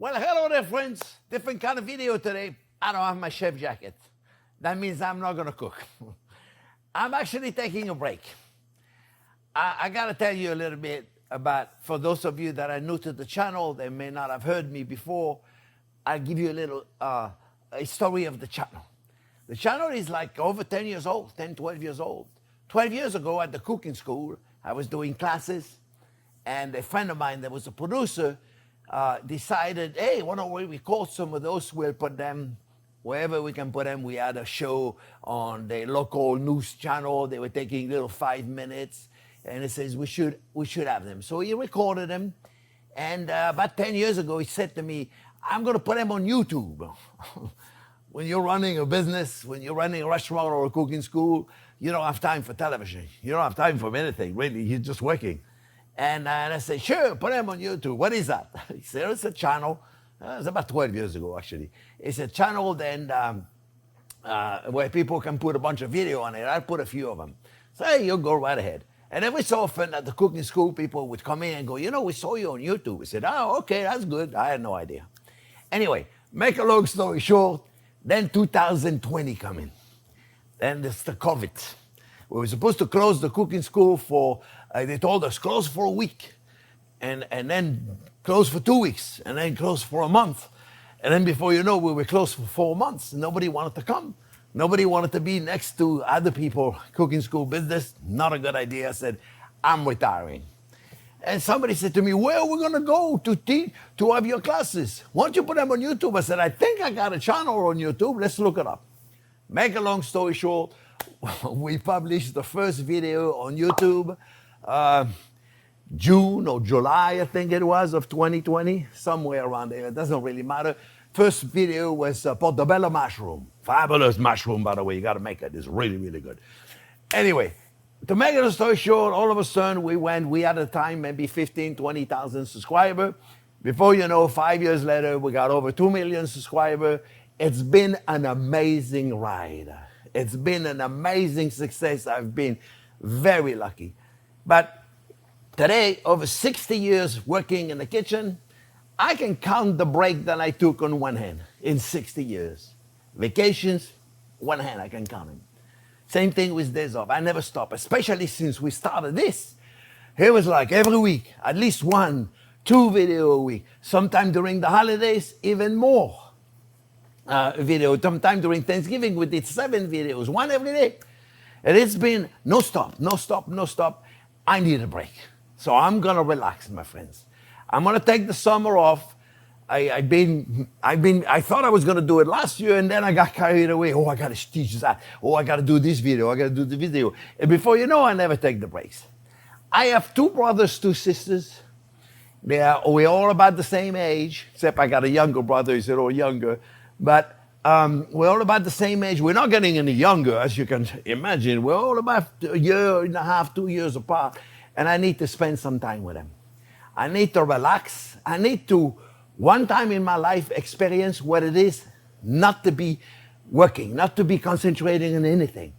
Well, hello there, friends. Different kind of video today. I don't have my chef jacket. That means I'm not going to cook. I'm actually taking a break. I got to tell you a little bit about, for those of you that are new to the channel, they may not have heard me before, I'll give you a little a story of the channel. The channel is like over 10 years old, 10, 12 years old. 12 years ago at the cooking school, I was doing classes, and a friend of mine that was a producer decided, hey, why don't we record some of those? We'll put them wherever we can put them. We had a show on the local news channel. They were taking little 5 minutes, and it says we should have them. So he recorded them, and about 10 years ago, he said to me, I'm going to put them on YouTube. When you're running a business, when you're running a restaurant or a cooking school, you don't have time for television. You don't have time for anything, really. You're just working. And I said, sure, put them on YouTube. What is that? He said, it's a channel. It's about 12 years ago, actually. It's a channel then where people can put a bunch of video on it. I put a few of them. So, hey, you go right ahead. And every so often at the cooking school, people would come in and go, we saw you on YouTube. I said, oh, okay, that's good. I had no idea. Anyway, make a long story short, then 2020 come in. Then there's the COVID. We were supposed to close the cooking school for, they told us, close for a week. And then close for 2 weeks. And then close for a month. And then before you know, we were closed for 4 months. Nobody wanted to come. Nobody wanted to be next to other people, cooking school business. Not a good idea. I said, I'm retiring. And somebody said to me, where are we going to go to teach, to have your classes? Why don't you put them on YouTube? I said, I think I got a channel on YouTube. Let's look it up. Make a long story short, we published the first video on YouTube, June or July, I think it was, of 2020, somewhere around there. It doesn't really matter. First video was portobello mushroom. Fabulous mushroom, by the way. You got to make it. It's really, really good. Anyway, to make it a story short, all of a sudden we had at the time maybe 15, 20,000 subscribers. Before you know, 5 years later, we got over 2 million subscribers. It's been an amazing ride. It's been an amazing success. I've been very lucky. But today, over 60 years working in the kitchen, I can count the break that I took on one hand in 60 years. Vacations, one hand, I can count them. Same thing with days off. I never stop, especially since we started this. It was like every week, at least 1, 2 video a week. Sometime during the holidays, even more video. Sometime during Thanksgiving, we did 7 videos, 1 every day. And it's been no stop, no stop, no stop. I need a break. So I'm going to relax, my friends. I'm going to take the summer off. I thought I was going to do it last year, and then I got carried away. Oh, I got to teach that. Oh, I got to do this video. I got to do the video. And before you know, I never take the breaks. I have 2 brothers, 2 sisters. We're all about the same age, except I got a younger brother. He's a little younger. But we're all about the same age. We're not getting any younger, as you can imagine. We're all about a year and a half, 2 years apart. And I need to spend some time with them. I need to relax. I need to, one time in my life, experience what it is not to be working, not to be concentrating on anything.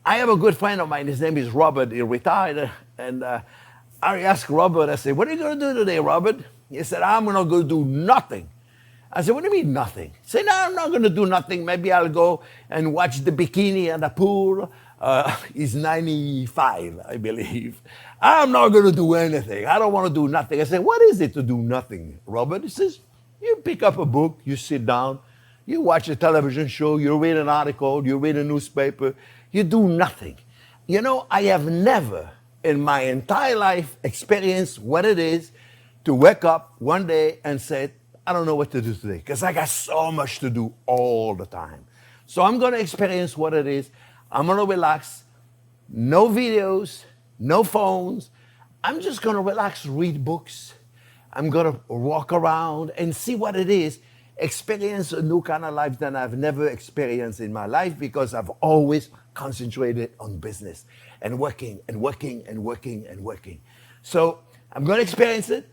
I have a good friend of mine. His name is Robert. He retired. And I asked Robert, I said, what are you going to do today, Robert? He said, I'm going to go do nothing. I said, what do you mean nothing? He said, no, I'm not going to do nothing. Maybe I'll go and watch the bikini at the pool. He's 95, I believe. I'm not going to do anything. I don't want to do nothing. I said, what is it to do nothing, Robert? He says, you pick up a book, you sit down, you watch a television show, you read an article, you read a newspaper, you do nothing. I have never in my entire life experienced what it is to wake up one day and say, I don't know what to do today, because I got so much to do all the time. So I'm going to experience what it is. I'm going to relax. No videos, no phones. I'm just going to relax, read books. I'm going to walk around and see what it is. Experience a new kind of life that I've never experienced in my life, because I've always concentrated on business and working and working and working and working. So I'm going to experience it.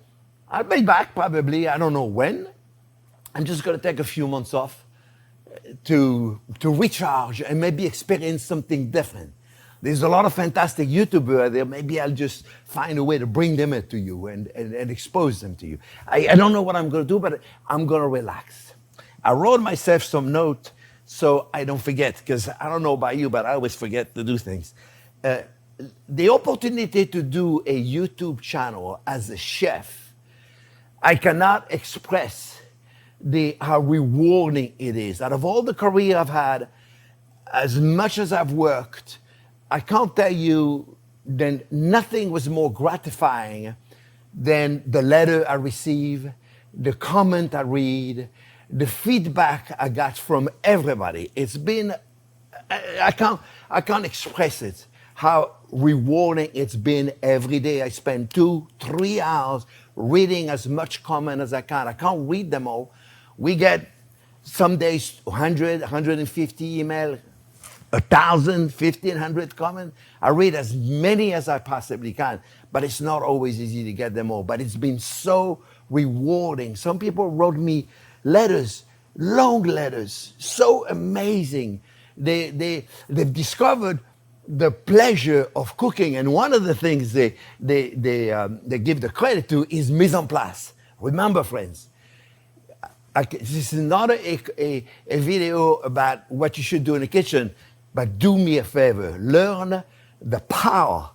I'll be back probably, I don't know when. I'm just going to take a few months off to recharge and maybe experience something different. There's a lot of fantastic YouTubers there. Maybe I'll just find a way to bring them to you and expose them to you. I don't know what I'm going to do, but I'm going to relax. I wrote myself some note so I don't forget, because I don't know about you, but I always forget to do things. The opportunity to do a YouTube channel as a chef, I cannot express how rewarding it is. Out of all the career I've had, as much as I've worked, I can't tell you that nothing was more gratifying than the letter I receive, the comment I read, the feedback I got from everybody. It's been, I can't express it, how rewarding it's been every day. I spend 2-3 hours reading as much comment as I can. I can't read them all. We get some days 100, 150 emails, 1,000, 1,500 comments. I read as many as I possibly can, but it's not always easy to get them all. But it's been so rewarding. Some people wrote me letters, long letters, so amazing. They've discovered the pleasure of cooking, and one of the things they give the credit to is mise en place. Remember, friends, this is not a video about what you should do in the kitchen, but do me a favor. Learn the power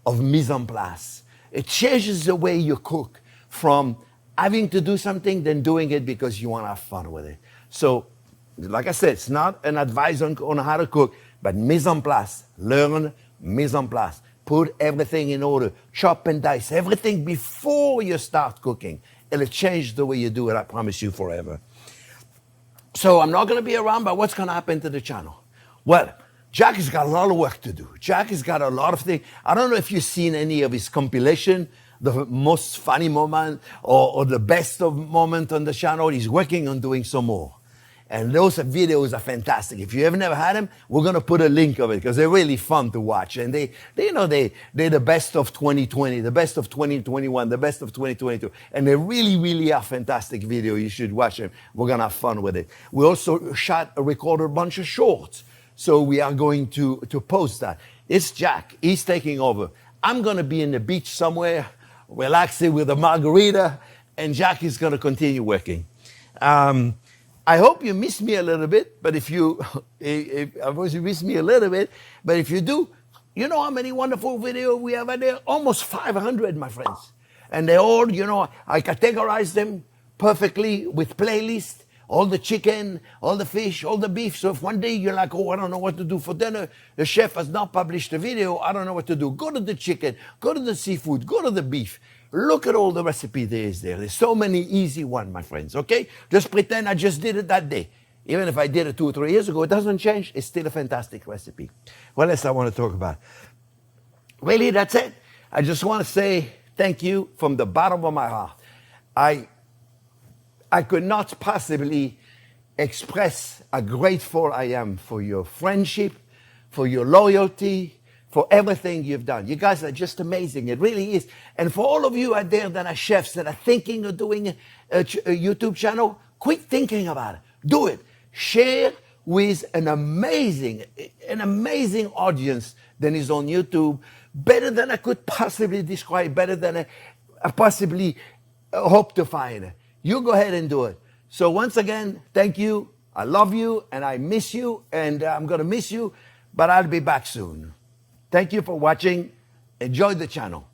of mise en place. It changes the way you cook from having to do something than doing it because you want to have fun with it. So, like I said, it's not an advice on how to cook, but mise en place. Learn mise en place. Put everything in order. Chop and dice everything before you start cooking. It'll change the way you do it, I promise you, forever. So I'm not going to be around, but what's going to happen to the channel? Well, Jack has got a lot of work to do. Jack has got a lot of things. I don't know if you've seen any of his compilation, the most funny moment or the best of moment on the channel. He's working on doing some more. And those videos are fantastic. If you have never had them, we're going to put a link of it because they're really fun to watch. And they're the best of 2020, the best of 2021, the best of 2022. And they really, really are fantastic video. You should watch them. We're going to have fun with it. We also recorded a bunch of shorts. So we are going to post that. It's Jack. He's taking over. I'm going to be in the beach somewhere, relaxing with a margarita, and Jack is going to continue working. I hope you miss me a little bit, but if you miss me a little bit, but if you do, you know how many wonderful videos we have out there? Almost 500, my friends. And they all, I categorize them perfectly with playlists, all the chicken, all the fish, all the beef. So if one day you're like, oh, I don't know what to do for dinner, the chef has not published a video, I don't know what to do. Go to the chicken, go to the seafood, go to the beef. Look at all the recipe there is there. There's so many easy ones, my friends, okay? Just pretend I just did it that day. Even if I did it 2 or 3 years ago, it doesn't change. It's still a fantastic recipe. What else I want to talk about? Really, that's it. I just want to say thank you from the bottom of my heart. I could not possibly express how grateful I am for your friendship, for your loyalty, for everything you've done. You guys are just amazing. It really is. And for all of you out there that are chefs that are thinking of doing a YouTube channel, quit thinking about it. Do it. Share with an amazing audience that is on YouTube, better than I could possibly describe, better than I possibly hope to find. You go ahead and do it. So once again, thank you. I love you and I miss you, and I'm going to miss you, but I'll be back soon. Thank you for watching. Enjoy the channel.